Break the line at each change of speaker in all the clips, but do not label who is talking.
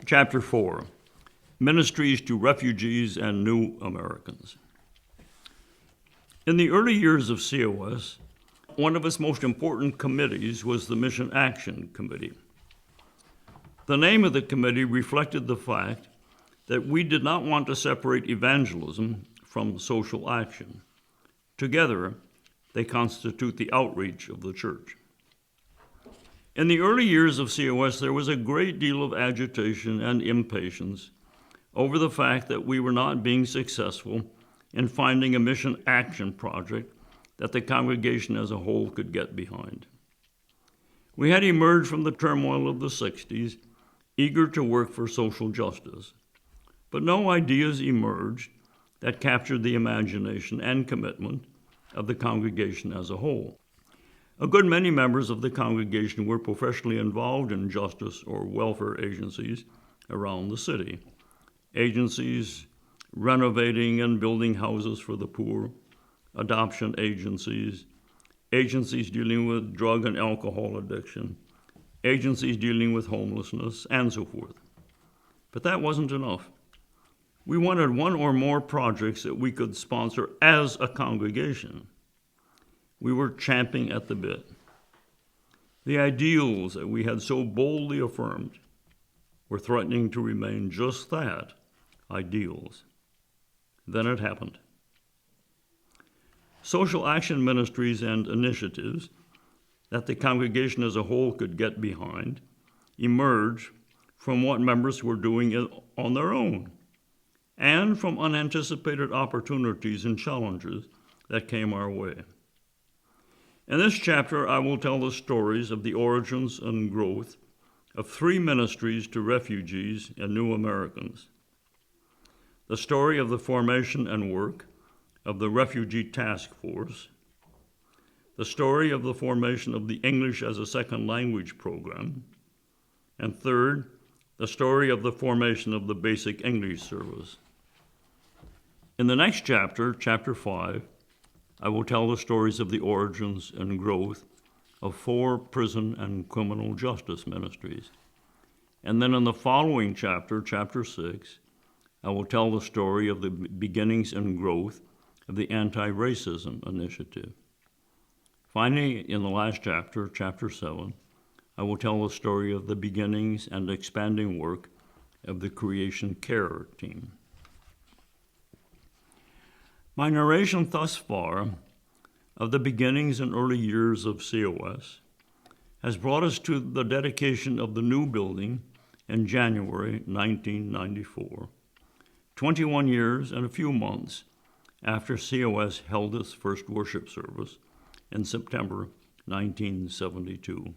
Chapter 4, Ministries to Refugees and New Americans. In the early years of COS, one of its most important committees was the Mission Action Committee. The name of the committee reflected the fact that we did not want to separate evangelism from social action. Together, they constitute the outreach of the church. In the early years of COS, there was a great deal of agitation and impatience over the fact that we were not being successful in finding a mission action project that the congregation as a whole could get behind. We had emerged from the turmoil of the 60s, eager to work for social justice, but no ideas emerged that captured the imagination and commitment of the congregation as a whole. A good many members of the congregation were professionally involved in justice or welfare agencies around the city. Agencies renovating and building houses for the poor, adoption agencies, agencies dealing with drug and alcohol addiction, agencies dealing with homelessness, and so forth. But that wasn't enough. We wanted one or more projects that we could sponsor as a congregation. We were champing at the bit. The ideals that we had so boldly affirmed were threatening to remain just that, ideals. Then it happened. Social action ministries and initiatives that the congregation as a whole could get behind emerged from what members were doing on their own and from unanticipated opportunities and challenges that came our way. In this chapter, I will tell the stories of the origins and growth of 3 ministries to refugees and new Americans. The story of the formation and work of the Refugee Task Force, the story of the formation of the English as a Second Language program, and third, the story of the formation of the Basic English Service. In the next chapter, Chapter 5, I will tell the stories of the origins and growth of 4 prison and criminal justice ministries. And then in the following chapter, Chapter 6, I will tell the story of the beginnings and growth of the Anti-Racism Initiative. Finally, in the last chapter, Chapter 7, I will tell the story of the beginnings and expanding work of the Creation Care Team. My narration thus far of the beginnings and early years of COS has brought us to the dedication of the new building in January 1994, 21 years and a few months after COS held its first worship service in September 1972.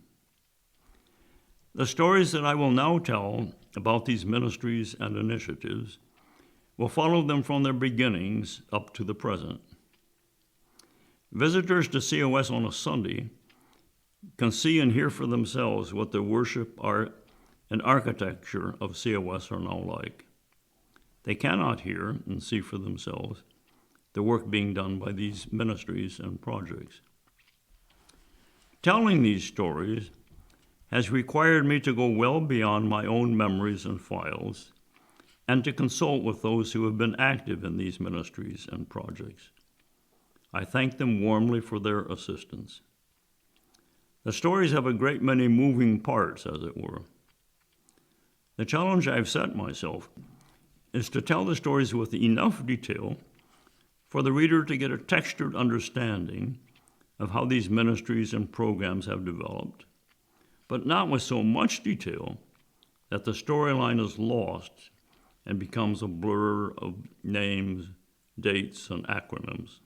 The stories that I will now tell about these ministries and initiatives will follow them from their beginnings up to the present. Visitors to COS on a Sunday can see and hear for themselves what the worship, art, and architecture of COS are now like. They cannot hear and see for themselves the work being done by these ministries and projects. Telling these stories has required me to go well beyond my own memories and files and to consult with those who have been active in these ministries and projects. I thank them warmly for their assistance. The stories have a great many moving parts, as it were. The challenge I've set myself is to tell the stories with enough detail for the reader to get a textured understanding of how these ministries and programs have developed, but not with so much detail that the storyline is lost and becomes a blur of names, dates, and acronyms.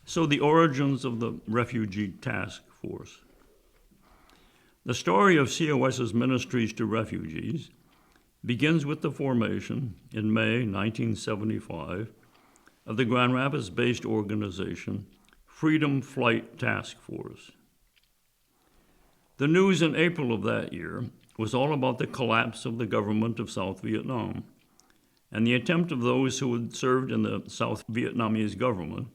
So the origins of the Refugee Task Force. The story of COS's ministries to refugees begins with the formation in May 1975 of the Grand Rapids-based organization Freedom Flight Task Force. The news in April of that year was all about the collapse of the government of South Vietnam and the attempt of those who had served in the South Vietnamese government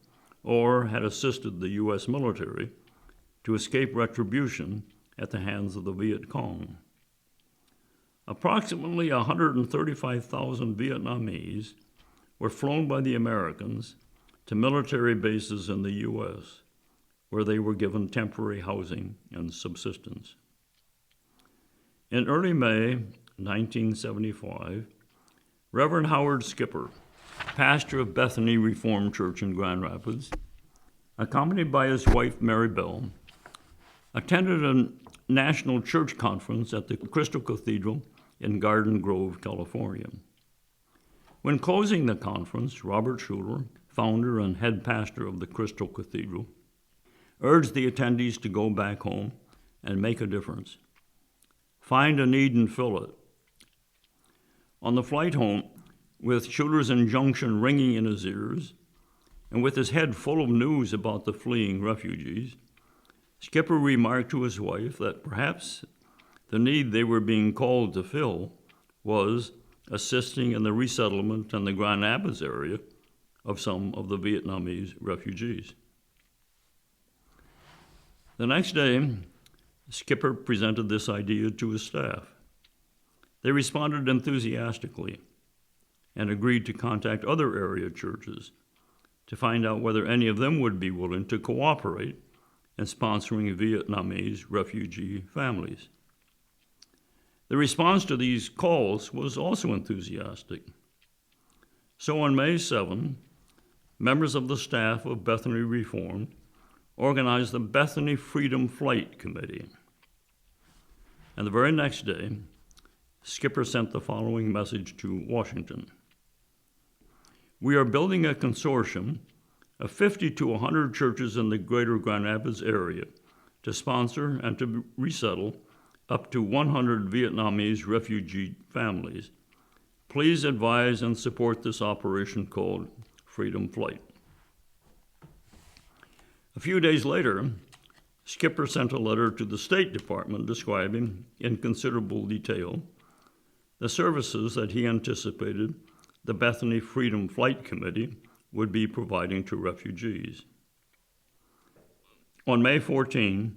or had assisted the U.S. military to escape retribution at the hands of the Viet Cong. Approximately 135,000 Vietnamese were flown by the Americans to military bases in the U.S., where they were given temporary housing and subsistence. In early May 1975, Reverend Howard Skipper, pastor of Bethany Reformed Church in Grand Rapids, accompanied by his wife Mary Bell, attended a national church conference at the Crystal Cathedral in Garden Grove, California. When closing the conference, Robert Schuler, founder and head pastor of the Crystal Cathedral, urged the attendees to go back home and make a difference. Find a need and fill it. On the flight home, with Schuler's injunction ringing in his ears, and with his head full of news about the fleeing refugees, Skipper remarked to his wife that perhaps the need they were being called to fill was assisting in the resettlement in the Grand Rapids area of some of the Vietnamese refugees. The next day, Skipper presented this idea to his staff. They responded enthusiastically and agreed to contact other area churches to find out whether any of them would be willing to cooperate in sponsoring Vietnamese refugee families. The response to these calls was also enthusiastic. So on May 7, members of the staff of Bethany Reformed organized the Bethany Freedom Flight Committee. And the very next day, Skipper sent the following message to Washington. We are building a consortium of 50 to 100 churches in the greater Grand Rapids area to sponsor and to resettle up to 100 Vietnamese refugee families. Please advise and support this operation called Freedom Flight. A few days later, Skipper sent a letter to the State Department describing, in considerable detail, the services that he anticipated the Bethany Freedom Flight Committee would be providing to refugees. On May 14,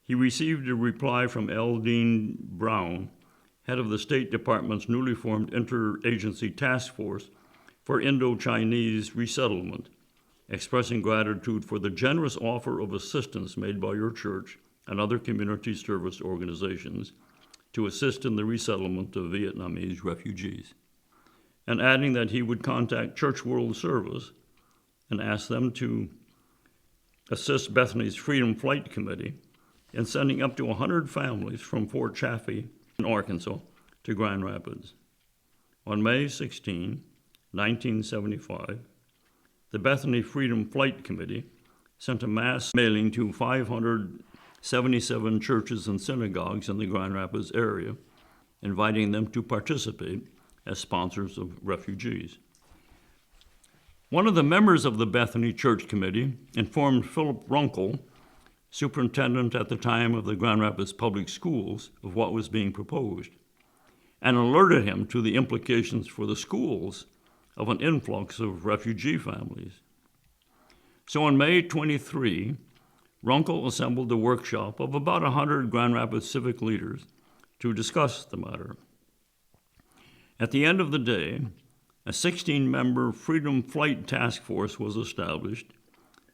he received a reply from L. Dean Brown, head of the State Department's newly formed Interagency Task Force for Indo-Chinese Resettlement, expressing gratitude for the generous offer of assistance made by your church and other community service organizations to assist in the resettlement of Vietnamese refugees, and adding that he would contact Church World Service and ask them to assist Bethany's Freedom Flight Committee in sending up to 100 families from Fort Chaffee in Arkansas to Grand Rapids. On May 16, 1975, the Bethany Freedom Flight Committee sent a mass mailing to 577 churches and synagogues in the Grand Rapids area, inviting them to participate as sponsors of refugees. One of the members of the Bethany Church Committee informed Philip Runkle, superintendent at the time of the Grand Rapids Public Schools, of what was being proposed, and alerted him to the implications for the schools of an influx of refugee families. So on May 23, Runkle assembled a workshop of about 100 Grand Rapids civic leaders to discuss the matter. At the end of the day, a 16-member Freedom Flight Task Force was established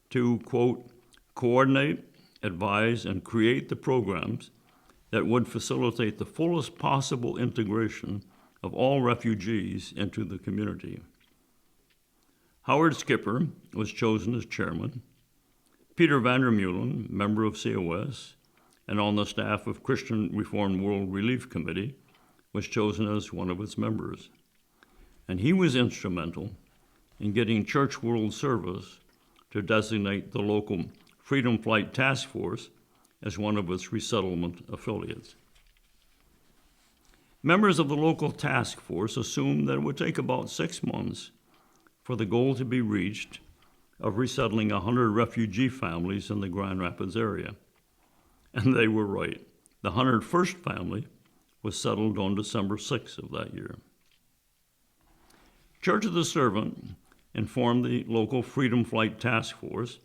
to, quote, coordinate, advise, and create the programs that would facilitate the fullest possible integration of all refugees into the community. Howard Skipper was chosen as chairman. Peter Vandermeulen, member of COS, and on the staff of Christian Reformed World Relief Committee, was chosen as one of its members. And he was instrumental in getting Church World Service to designate the local Freedom Flight Task Force as one of its resettlement affiliates. Members of the local task force assumed that it would take about 6 months for the goal to be reached of resettling 100 refugee families in the Grand Rapids area. And they were right. The 101st family was settled on December 6th of that year. Church of the Servant informed the local Freedom Flight Task Force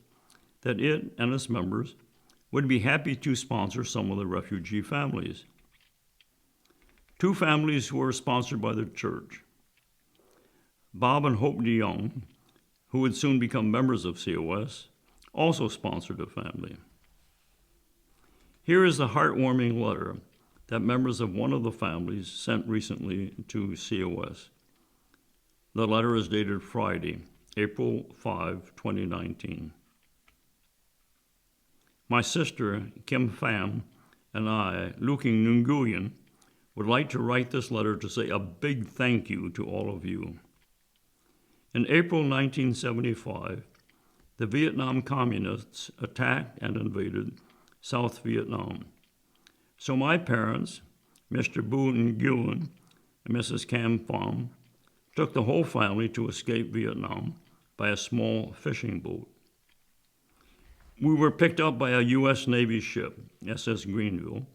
that it and its members would be happy to sponsor some of the refugee families. Two families were sponsored by the church. Bob and Hope DeYoung, who would soon become members of COS, also sponsored a family. Here is the heartwarming letter that members of one of the families sent recently to COS. The letter is dated Friday, April 5, 2019. My sister, Kim Pham, and I, Luking Nguyen, would like to write this letter to say a big thank you to all of you. In April 1975, the Vietnam Communists attacked and invaded South Vietnam. So my parents, Mr. Bu Nguyen and Mrs. Cam Pham, took the whole family to escape Vietnam by a small fishing boat. We were picked up by a U.S. Navy ship, SS Greenville,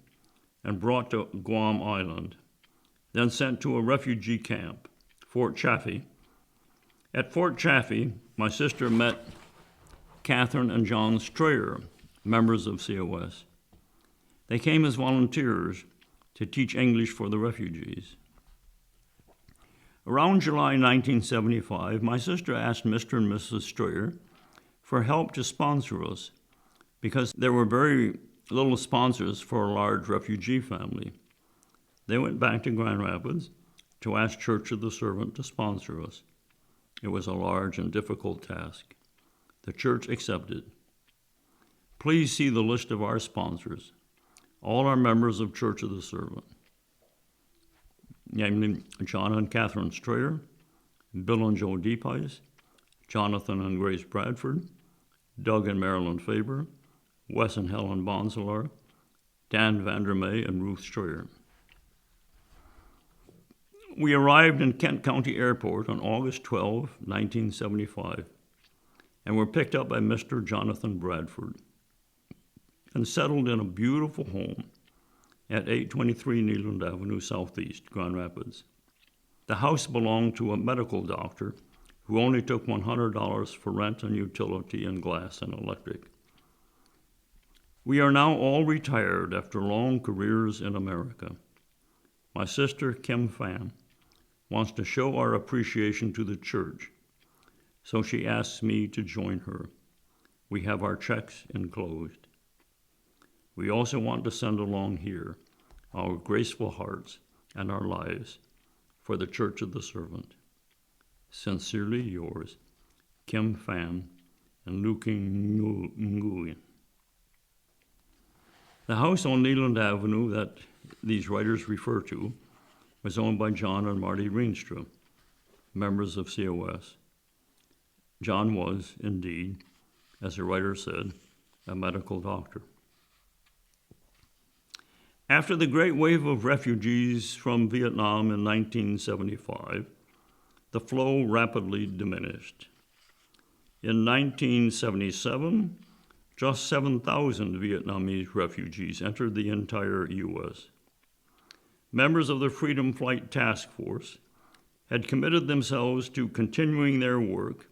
and brought to Guam Island, then sent to a refugee camp, Fort Chaffee. At Fort Chaffee, my sister met Catherine and John Strayer, members of COS. They came as volunteers to teach English for the refugees. Around July 1975, my sister asked Mr. and Mrs. Strayer for help to sponsor us because there were very little sponsors for a large refugee family. They went back to Grand Rapids to ask Church of the Servant to sponsor us. It was a large and difficult task. The church accepted. Please see the list of our sponsors. All are members of Church of the Servant, namely John and Catherine Strayer, Bill and Joe Deepice, Jonathan and Grace Bradford, Doug and Marilyn Faber, Wes and Helen Bonsolar, Dan Vandermeer, and Ruth Strayer. We arrived in Kent County Airport on August 12, 1975, and were picked up by Mr. Jonathan Bradford and settled in a beautiful home at 823 Neyland Avenue Southeast, Grand Rapids. The house belonged to a medical doctor who only took $100 for rent and utility and glass and electric. We are now all retired after long careers in America. My sister, Kim Pham, wants to show our appreciation to the church, so she asks me to join her. We have our checks enclosed. We also want to send along here our graceful hearts and our lives for the Church of the Servant. Sincerely yours, Kim Pham and Luking Nguyen. The house on Neyland Avenue that these writers refer to was owned by John and Marty Reenstra, members of COS. John was, indeed, as the writer said, a medical doctor. After the great wave of refugees from Vietnam in 1975, the flow rapidly diminished. In 1977, just 7,000 Vietnamese refugees entered the entire U.S. Members of the Freedom Flight Task Force had committed themselves to continuing their work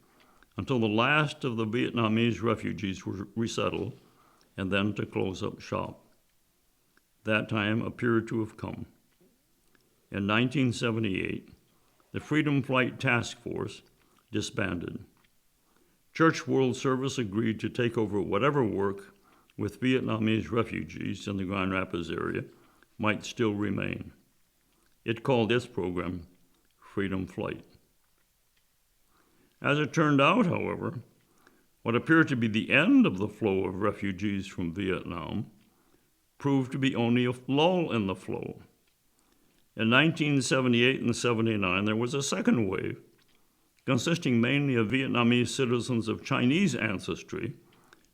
until the last of the Vietnamese refugees were resettled, and then to close up shop. That time appeared to have come. In 1978, the Freedom Flight Task Force disbanded. Church World Service agreed to take over whatever work with Vietnamese refugees in the Grand Rapids area might still remain. It called its program Freedom Flight. As it turned out, however, what appeared to be the end of the flow of refugees from Vietnam proved to be only a lull in the flow. In 1978 and 79, there was a second wave, consisting mainly of Vietnamese citizens of Chinese ancestry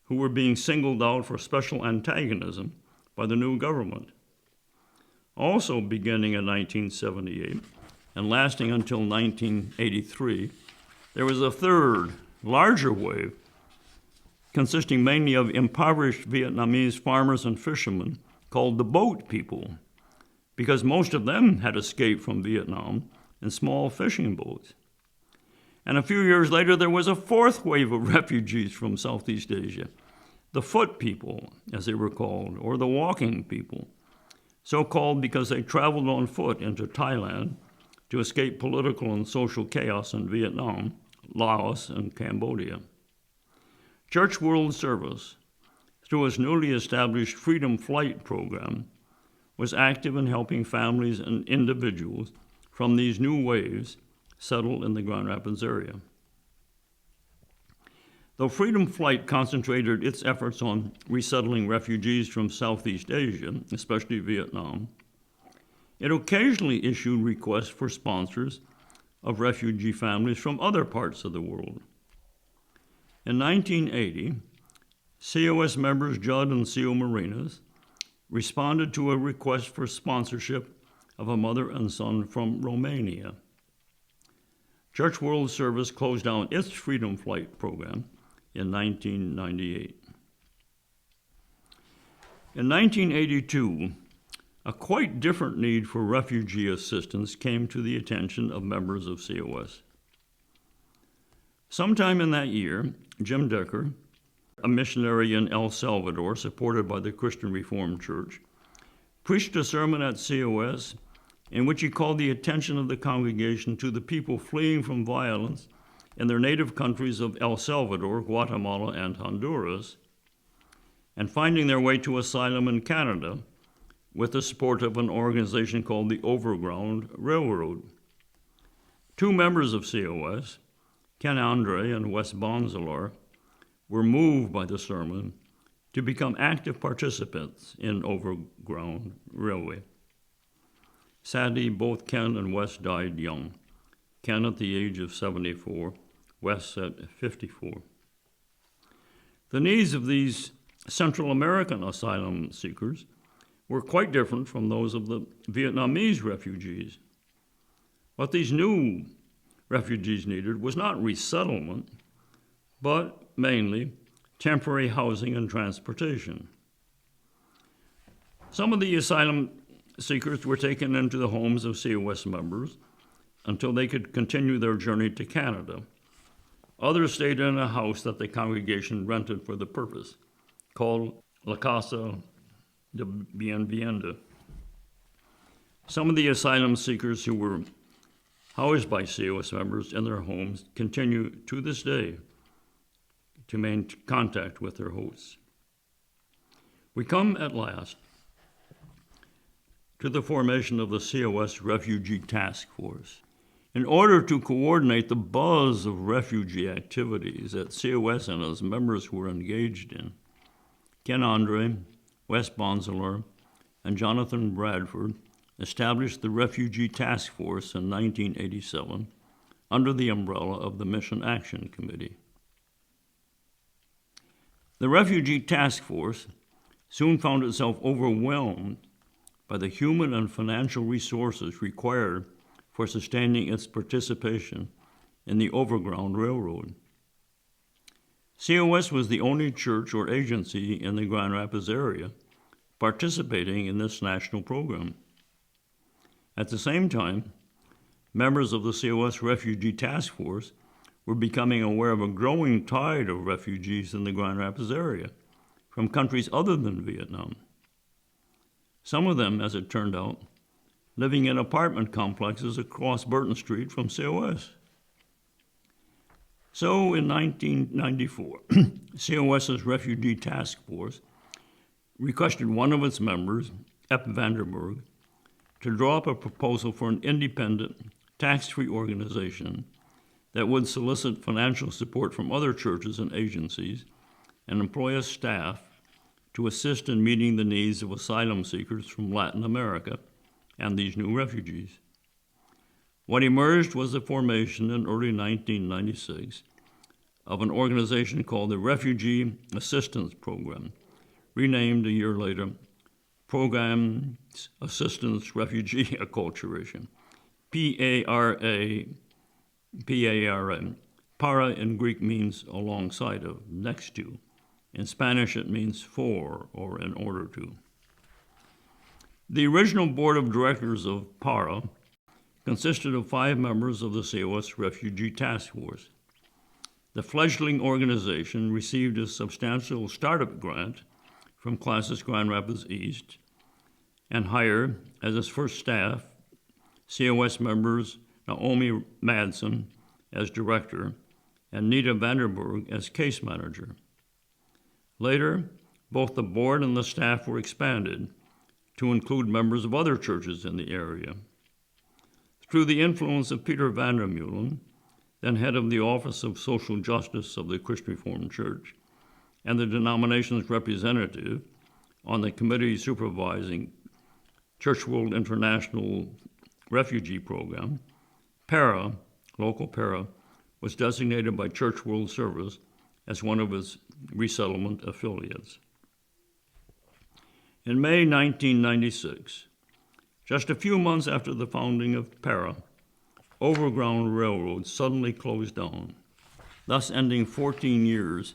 who were being singled out for special antagonism by the new government. Also beginning in 1978 and lasting until 1983, there was a third, larger wave, consisting mainly of impoverished Vietnamese farmers and fishermen called the boat people, because most of them had escaped from Vietnam in small fishing boats. And a few years later, there was a fourth wave of refugees from Southeast Asia, the foot people, as they were called, or the walking people, so-called because they traveled on foot into Thailand to escape political and social chaos in Vietnam, Laos, and Cambodia. Church World Service, through its newly established Freedom Flight program, was active in helping families and individuals from these new waves settle in the Grand Rapids area. Though Freedom Flight concentrated its efforts on resettling refugees from Southeast Asia, especially Vietnam, it occasionally issued requests for sponsors of refugee families from other parts of the world. In 1980, COS members Judd and Seal Marinas responded to a request for sponsorship of a mother and son from Romania. Church World Service closed down its Freedom Flight program in 1998. In 1982, a quite different need for refugee assistance came to the attention of members of COS. Sometime in that year, Jim Decker, a missionary in El Salvador supported by the Christian Reformed Church, preached a sermon at COS in which he called the attention of the congregation to the people fleeing from violence in their native countries of El Salvador, Guatemala, and Honduras, and finding their way to asylum in Canada with the support of an organization called the Overground Railroad. Two members of COS, Ken Andre and Wes Bonsalar, were moved by the sermon to become active participants in Overground Railway. Sadly, both Ken and Wes died young, Ken at the age of 74, Wes at 54. The needs of these Central American asylum seekers were quite different from those of the Vietnamese refugees. What these new refugees needed was not resettlement, but mainly temporary housing and transportation. Some of the asylum seekers were taken into the homes of COS members until they could continue their journey to Canada. Others stayed in a house that the congregation rented for the purpose, called La Casa de Bienvenida. Some of the asylum seekers who were housed by COS members in their homes continue to this day to maintain contact with their hosts. We come at last to the formation of the COS Refugee Task Force. In order to coordinate the buzz of refugee activities that COS and its members were engaged in, Ken Andre, Wes Bonsalar, and Jonathan Bradford established the Refugee Task Force in 1987 under the umbrella of the Mission Action Committee. The Refugee Task Force soon found itself overwhelmed by the human and financial resources required for sustaining its participation in the Overground Railroad. COS was the only church or agency in the Grand Rapids area participating in this national program. At the same time, members of the COS Refugee Task Force were becoming aware of a growing tide of refugees in the Grand Rapids area from countries other than Vietnam. Some of them, as it turned out, living in apartment complexes across Burton Street from COS. So in 1994, COS's Refugee Task Force requested one of its members, Ep Vanderburg, to draw up a proposal for an independent, tax-free organization that would solicit financial support from other churches and agencies and employ a staff to assist in meeting the needs of asylum seekers from Latin America and these new refugees. What emerged was the formation in early 1996 of an organization called the Refugee Assistance Program, renamed a year later Program Assistance Refugee Acculturation, P-A-R-A. Para in Greek means alongside of, next to. In Spanish it means for or in order to. The original board of directors of PARA consisted of 5 members of the COS Refugee Task Force. The fledgling organization received a substantial startup grant from Classis Grand Rapids East and hired as its first staff COS members Naomi Madsen as director and Nita Vanderburg as case manager. Later, both the board and the staff were expanded to include members of other churches in the area. Through the influence of Peter Vandermeulen, then head of the Office of Social Justice of the Christian Reformed Church, and the denomination's representative on the committee supervising Church World International Refugee Program, PARA, local PARA, was designated by Church World Service as one of its resettlement affiliates. In May 1996, just a few months after the founding of PARA, Overground Railroad suddenly closed down, thus ending 14 years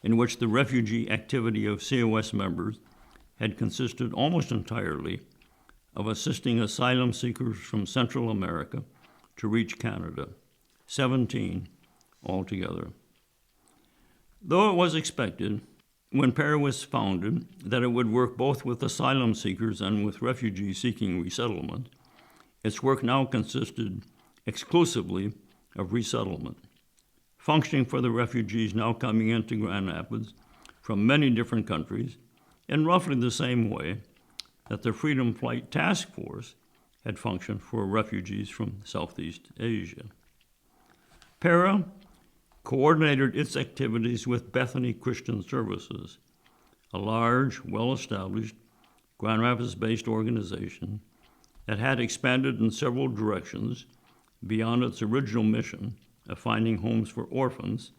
in which the refugee activity of COS members had consisted almost entirely of assisting asylum seekers from Central America to reach Canada, 17 altogether. Though it was expected, when PARA was founded, that it would work both with asylum seekers and with refugees seeking resettlement, its work now consisted exclusively of resettlement, functioning for the refugees now coming into Grand Rapids from many different countries in roughly the same way that the Freedom Flight Task Force had functioned for refugees from Southeast Asia. PARA coordinated its activities with Bethany Christian Services, a large, well-established, Grand Rapids-based organization that had expanded in several directions beyond its original mission of finding homes for orphans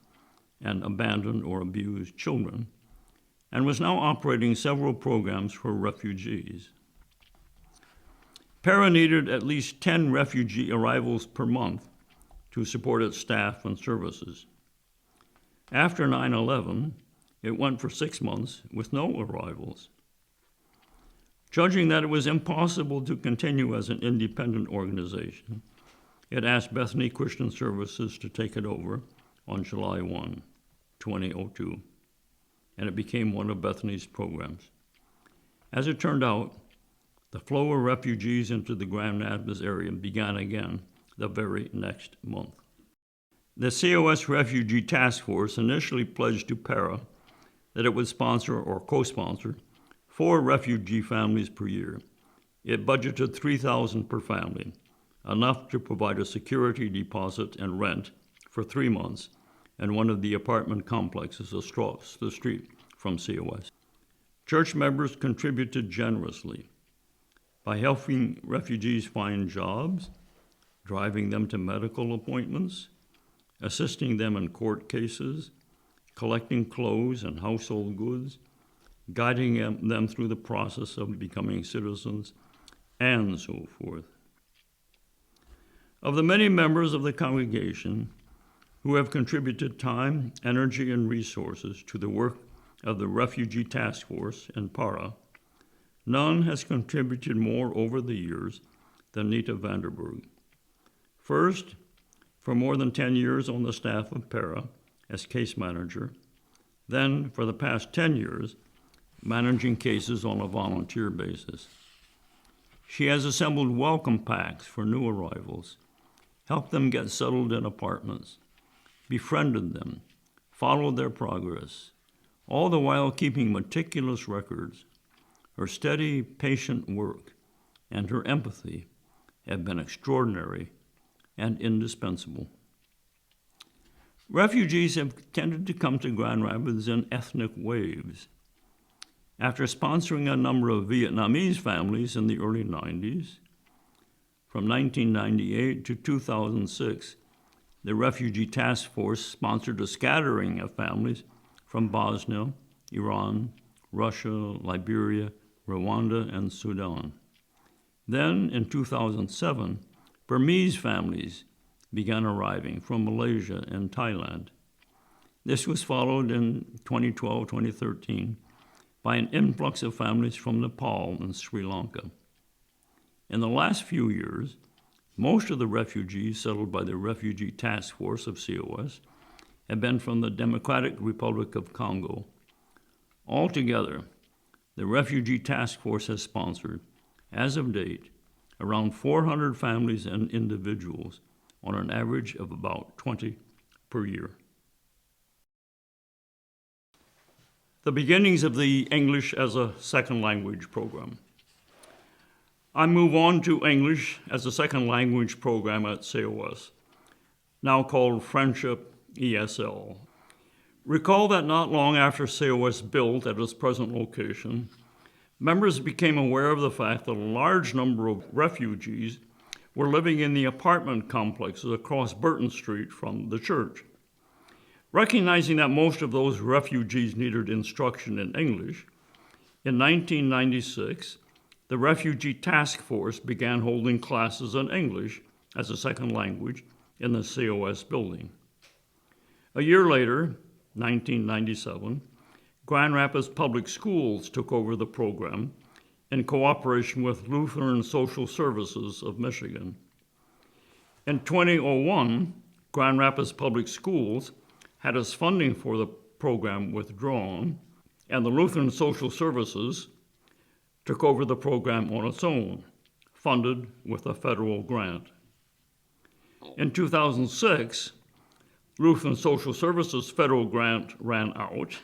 and abandoned or abused children, and was now operating several programs for refugees. PARA needed at least 10 refugee arrivals per month to support its staff and services. After 9/11, it went for 6 months with no arrivals. Judging that it was impossible to continue as an independent organization, it asked Bethany Christian Services to take it over on July 1, 2002, and it became one of Bethany's programs. As it turned out, the flow of refugees into the Grand Rapids area began again the very next month. The COS Refugee Task Force initially pledged to PARA that it would sponsor or co-sponsor 4 refugee families per year. It budgeted $3,000 per family, enough to provide a security deposit and rent for 3 months in one of the apartment complexes across the street from COS. Church members contributed generously by helping refugees find jobs, driving them to medical appointments, assisting them in court cases, collecting clothes and household goods, guiding them through the process of becoming citizens, and so forth. Of the many members of the congregation who have contributed time, energy, and resources to the work of the Refugee Task Force and PARA, none has contributed more over the years than Nita Vanderburg. First, for more than 10 years on the staff of PARA as case manager, then for the past 10 years, managing cases on a volunteer basis. She has assembled welcome packs for new arrivals, helped them get settled in apartments, befriended them, followed their progress, all the while keeping meticulous records. Her steady, patient work and her empathy have been extraordinary and indispensable. Refugees have tended to come to Grand Rapids in ethnic waves. After sponsoring a number of Vietnamese families in the early 90s, from 1998 to 2006, the Refugee Task Force sponsored a scattering of families from Bosnia, Iran, Russia, Liberia, Rwanda, and Sudan. Then, in 2007, Burmese families began arriving from Malaysia and Thailand. This was followed in 2012-2013 by an influx of families from Nepal and Sri Lanka. In the last few years, most of the refugees settled by the Refugee Task Force of COS have been from the Democratic Republic of Congo. Altogether, the Refugee Task Force has sponsored as of date, around 400 families and individuals on an average of about 20 per year. The beginnings of the English as a Second Language program. I move on to English as a Second Language program at COS, now called Friendship ESL. Recall that not long after COS built at its present location, members became aware of the fact that a large number of refugees were living in the apartment complexes across Burton Street from the church. Recognizing that most of those refugees needed instruction in English, in 1996, the Refugee Task Force began holding classes in English as a second language in the COS building. A year later, 1997, Grand Rapids Public Schools took over the program in cooperation with Lutheran Social Services of Michigan. In 2001, Grand Rapids Public Schools had its funding for the program withdrawn, and the Lutheran Social Services took over the program on its own, funded with a federal grant. In 2006, Lutheran Social Services federal grant ran out,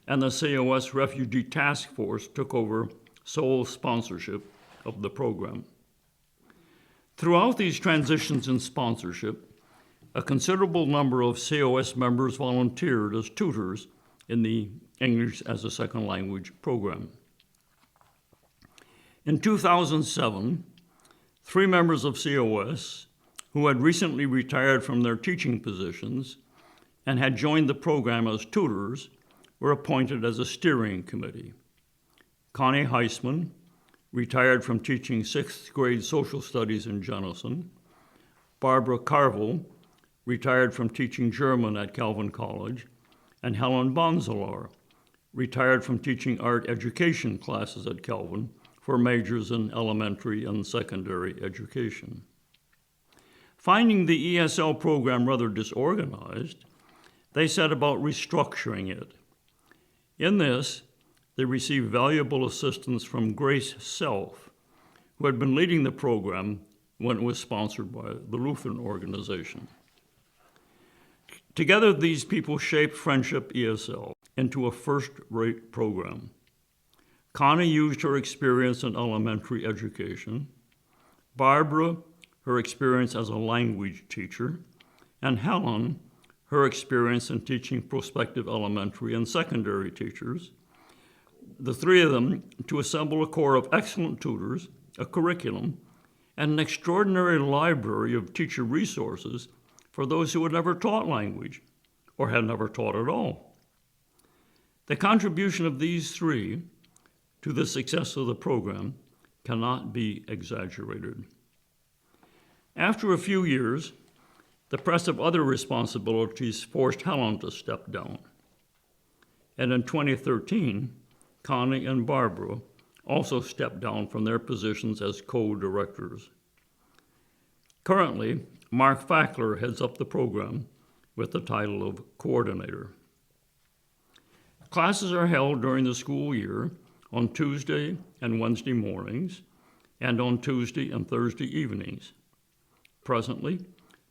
and the COS Refugee Task Force took over sole sponsorship of the program. Throughout these transitions in sponsorship, a considerable number of COS members volunteered as tutors in the English as a Second Language program. In 2007, 3 members of COS who had recently retired from their teaching positions and had joined the program as tutors were appointed as a steering committee. Connie Heisman retired from teaching 6th grade social studies in Jenison. Barbara Carville retired from teaching German at Calvin College, and Helen Bonzalar retired from teaching art education classes at Calvin for majors in elementary and secondary education. Finding the ESL program rather disorganized, they set about restructuring it. In this, they received valuable assistance from Grace Self, who had been leading the program when it was sponsored by the Lutheran organization. Together, these people shaped Friendship ESL into a first-rate program. Connie used her experience in elementary education, Barbara, her experience as a language teacher, and Helen, her experience in teaching prospective elementary and secondary teachers, the 3 of them to assemble a corps of excellent tutors, a curriculum, and an extraordinary library of teacher resources for those who had never taught language or had never taught at all. The contribution of these 3 to the success of the program cannot be exaggerated. After a few years, the press of other responsibilities forced Helen to step down. And in 2013, Connie and Barbara also stepped down from their positions as co-directors. Currently, Mark Fackler heads up the program with the title of coordinator. Classes are held during the school year on Tuesday and Wednesday mornings and on Tuesday and Thursday evenings. Presently,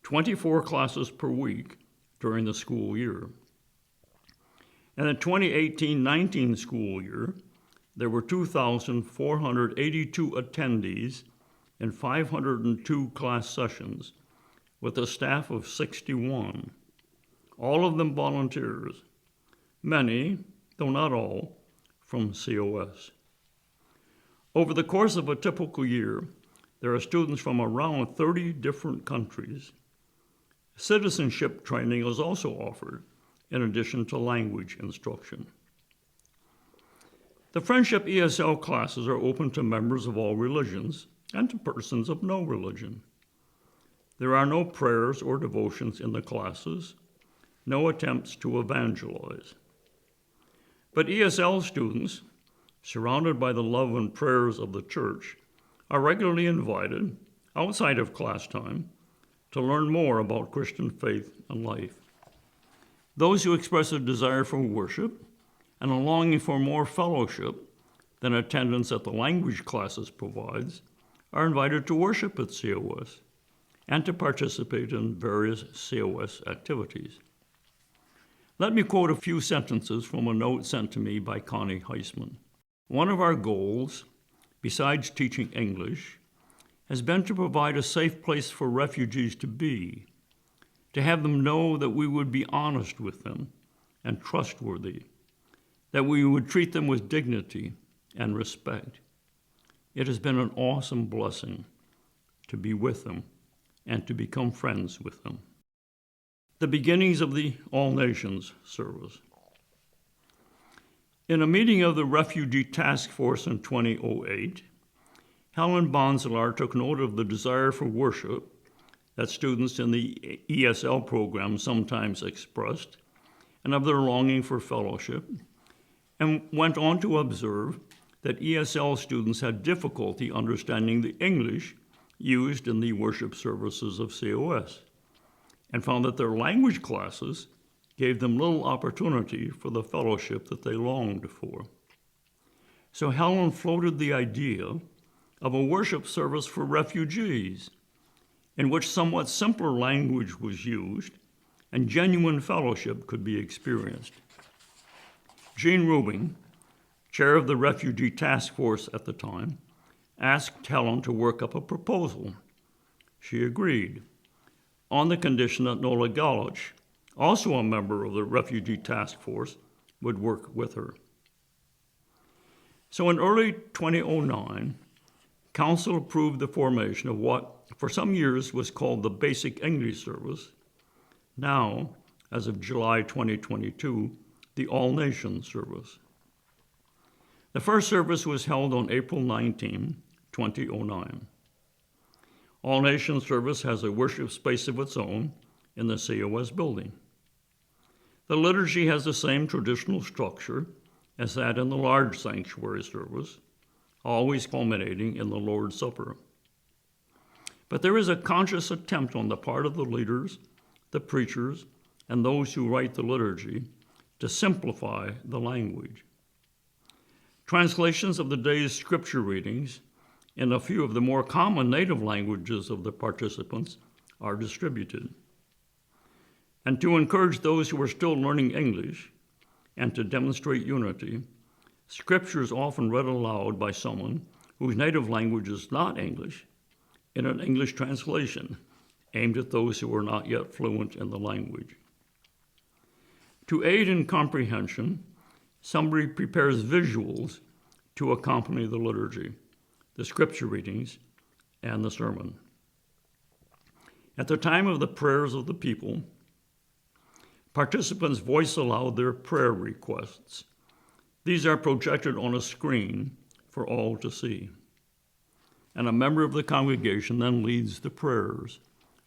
24 classes per week during the school year. In the 2018-19 school year, there were 2,482 attendees in 502 class sessions with a staff of 61, all of them volunteers, many, though not all, from COS. Over the course of a typical year, there are students from around 30 different countries. Citizenship training is also offered, in addition to language instruction. The Friendship ESL classes are open to members of all religions and to persons of no religion. There are no prayers or devotions in the classes, no attempts to evangelize. But ESL students, surrounded by the love and prayers of the church, are regularly invited, outside of class time, to learn more about Christian faith and life. Those who express a desire for worship and a longing for more fellowship than attendance at the language classes provides are invited to worship at COS and to participate in various COS activities. Let me quote a few sentences from a note sent to me by Connie Heisman. One of our goals, besides teaching English, has been to provide a safe place for refugees to be, to have them know that we would be honest with them and trustworthy, that we would treat them with dignity and respect. It has been an awesome blessing to be with them and to become friends with them. The beginnings of the All Nations service. In a meeting of the Refugee Task Force in 2008, Helen Bonsalar took note of the desire for worship that students in the ESL program sometimes expressed, and of their longing for fellowship, and went on to observe that ESL students had difficulty understanding the English used in the worship services of COS, and found that their language classes gave them little opportunity for the fellowship that they longed for. So Helen floated the idea of a worship service for refugees, in which somewhat simpler language was used and genuine fellowship could be experienced. Jean Rubin, chair of the Refugee Task Force at the time, asked Helen to work up a proposal. She agreed, on the condition that Nola Galich, also a member of the Refugee Task Force, would work with her. So in early 2009, Council approved the formation of what for some years was called the Basic English Service, now, as of July 2022, the All Nations Service. The first service was held on April 19, 2009. All Nations Service has a worship space of its own in the COS building. The liturgy has the same traditional structure as that in the large sanctuary service, always culminating in the Lord's Supper. But there is a conscious attempt on the part of the leaders, the preachers, and those who write the liturgy to simplify the language. Translations of the day's scripture readings in a few of the more common native languages of the participants are distributed. And to encourage those who are still learning English and to demonstrate unity, scripture is often read aloud by someone whose native language is not English in an English translation aimed at those who are not yet fluent in the language. To aid in comprehension, somebody prepares visuals to accompany the liturgy, the scripture readings, and the sermon. At the time of the prayers of the people, participants voice aloud their prayer requests. These are projected on a screen for all to see. And a member of the congregation then leads the prayers,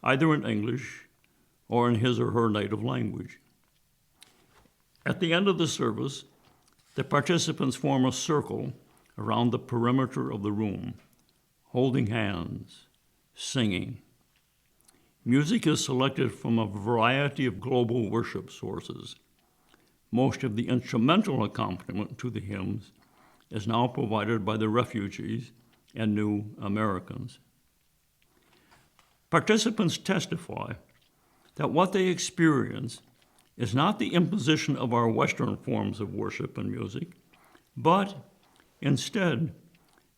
either in English or in his or her native language. At the end of the service, the participants form a circle around the perimeter of the room, holding hands, singing. Music is selected from a variety of global worship sources. Most of the instrumental accompaniment to the hymns is now provided by the refugees and new Americans. Participants testify that what they experience is not the imposition of our Western forms of worship and music, but instead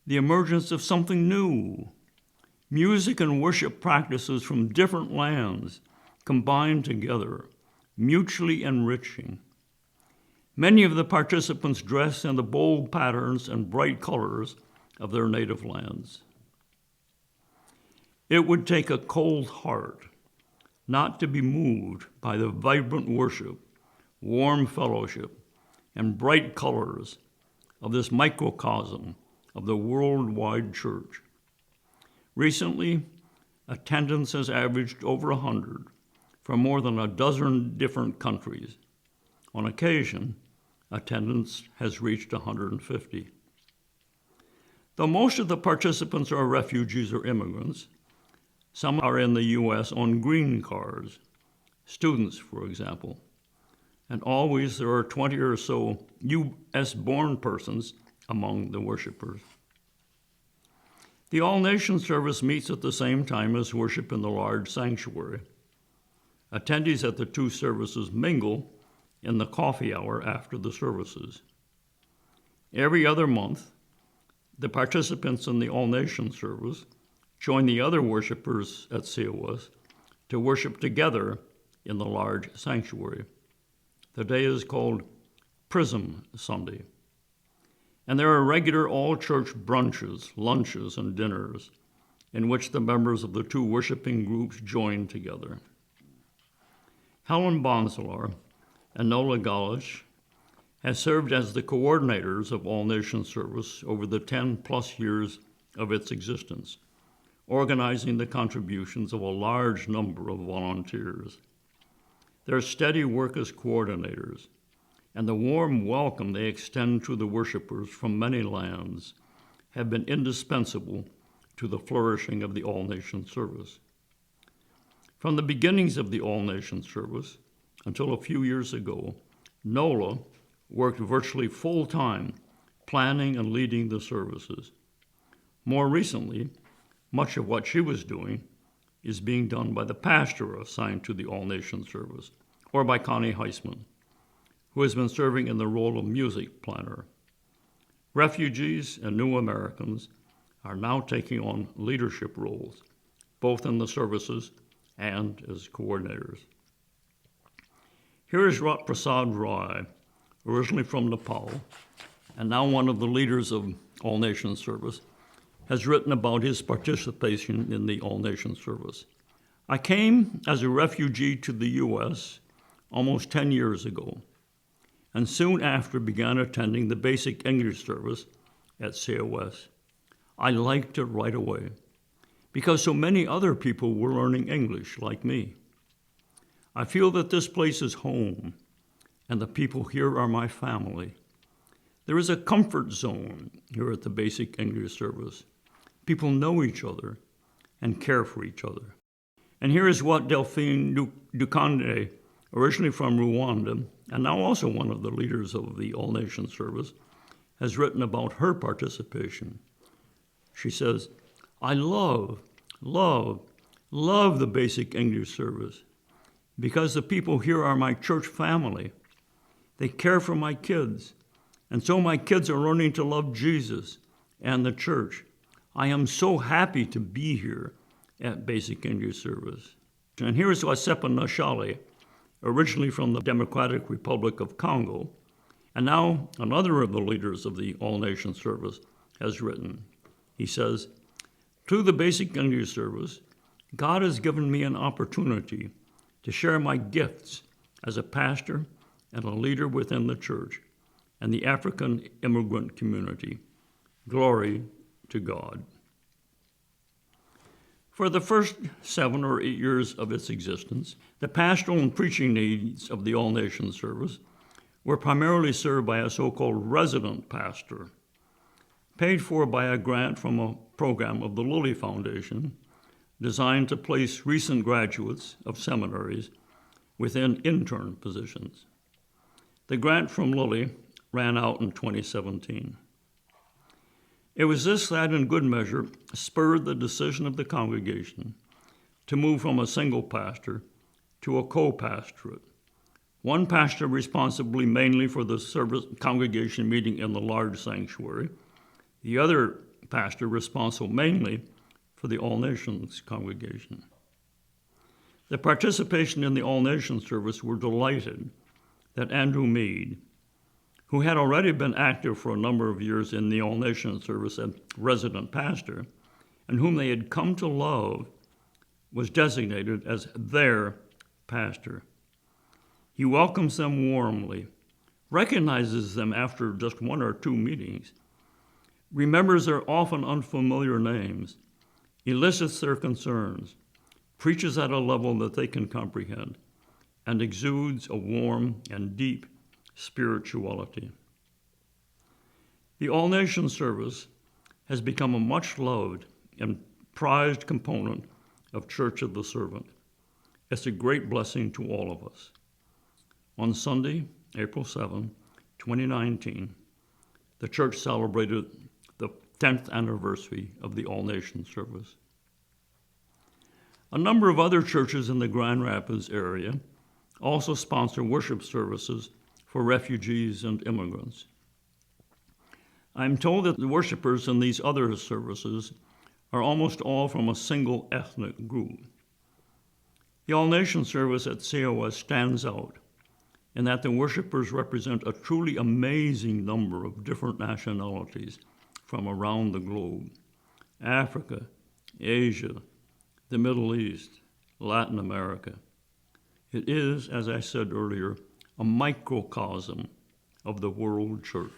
the emergence of something new. Music and worship practices from different lands combined together, mutually enriching. Many of the participants dress in the bold patterns and bright colors of their native lands. It would take a cold heart not to be moved by the vibrant worship, warm fellowship, and bright colors of this microcosm of the worldwide church. Recently, attendance has averaged over 100 from more than a dozen different countries. On occasion, attendance has reached 150. Though most of the participants are refugees or immigrants, some are in the U.S. on green cards, students, for example, and always there are 20 or so U.S.-born persons among the worshipers. The all-nation service meets at the same time as worship in the large sanctuary. Attendees at the two services mingle in the coffee hour after the services. Every other month, the participants in the all-nation service join the other worshipers at COS to worship together in the large sanctuary. The day is called Prism Sunday. And there are regular all-church brunches, lunches, and dinners in which the members of the two worshiping groups join together. Helen Bonsolar and Nola Galish have served as the coordinators of All Nation Service over the 10-plus years of its existence, organizing the contributions of a large number of volunteers. Their steady work as coordinators and the warm welcome they extend to the worshipers from many lands have been indispensable to the flourishing of the All Nation Service. From the beginnings of the All Nation Service until a few years ago, Nola worked virtually full-time planning and leading the services. More recently, much of what she was doing is being done by the pastor assigned to the All Nation Service, or by Connie Heisman, who has been serving in the role of music planner. Refugees and new Americans are now taking on leadership roles, both in the services and as coordinators. Here is Rat Prasad Rai, originally from Nepal, and now one of the leaders of All Nation Service, has written about his participation in the All Nation Service. I came as a refugee to the U.S. almost 10 years ago, and soon after began attending the basic English service at COS. I liked it right away, because so many other people were learning English like me. I feel that this place is home, and the people here are my family. There is a comfort zone here at the basic English service. People know each other and care for each other. And here is what Delphine Dukande, originally from Rwanda, and now also one of the leaders of the All Nation Service, has written about her participation. She says, I love the basic English service because the people here are my church family. They care for my kids, and so my kids are learning to love Jesus and the church. I am so happy to be here at basic English service. And here is Wasepa Nashali, originally from the Democratic Republic of Congo, and now another of the leaders of the All Nation Service has written. He says, through the basic English service, God has given me an opportunity to share my gifts as a pastor and a leader within the church and the African immigrant community. Glory to God. For the first 7 or 8 years of its existence, the pastoral and preaching needs of the All Nation Service were primarily served by a so-called resident pastor, paid for by a grant from a program of the Lilly Foundation designed to place recent graduates of seminaries within intern positions. The grant from Lilly ran out in 2017. It was this that, in good measure, spurred the decision of the congregation to move from a single pastor to a co-pastorate. One pastor responsible mainly for the service congregation meeting in the large sanctuary, the other pastor responsible mainly for the All Nations congregation. The participation in the All Nations service were delighted that Andrew Mead, who had already been active for a number of years in the All Nations service as resident pastor, and whom they had come to love, was designated as their pastor. He welcomes them warmly, recognizes them after just 1 or 2 meetings, remembers their often unfamiliar names, elicits their concerns, preaches at a level that they can comprehend, and exudes a warm and deep spirituality. The All Nation Service has become a much-loved and prized component of Church of the Servant. It's a great blessing to all of us. On Sunday, April 7, 2019, the church celebrated the 10th anniversary of the All Nations service. A number of other churches in the Grand Rapids area also sponsor worship services for refugees and immigrants. I'm told that the worshipers in these other services are almost all from a single ethnic group. The All Nations service at COS stands out in that the worshipers represent a truly amazing number of different nationalities from around the globe: Africa, Asia, the Middle East, Latin America. It is, as I said earlier, a microcosm of the world church.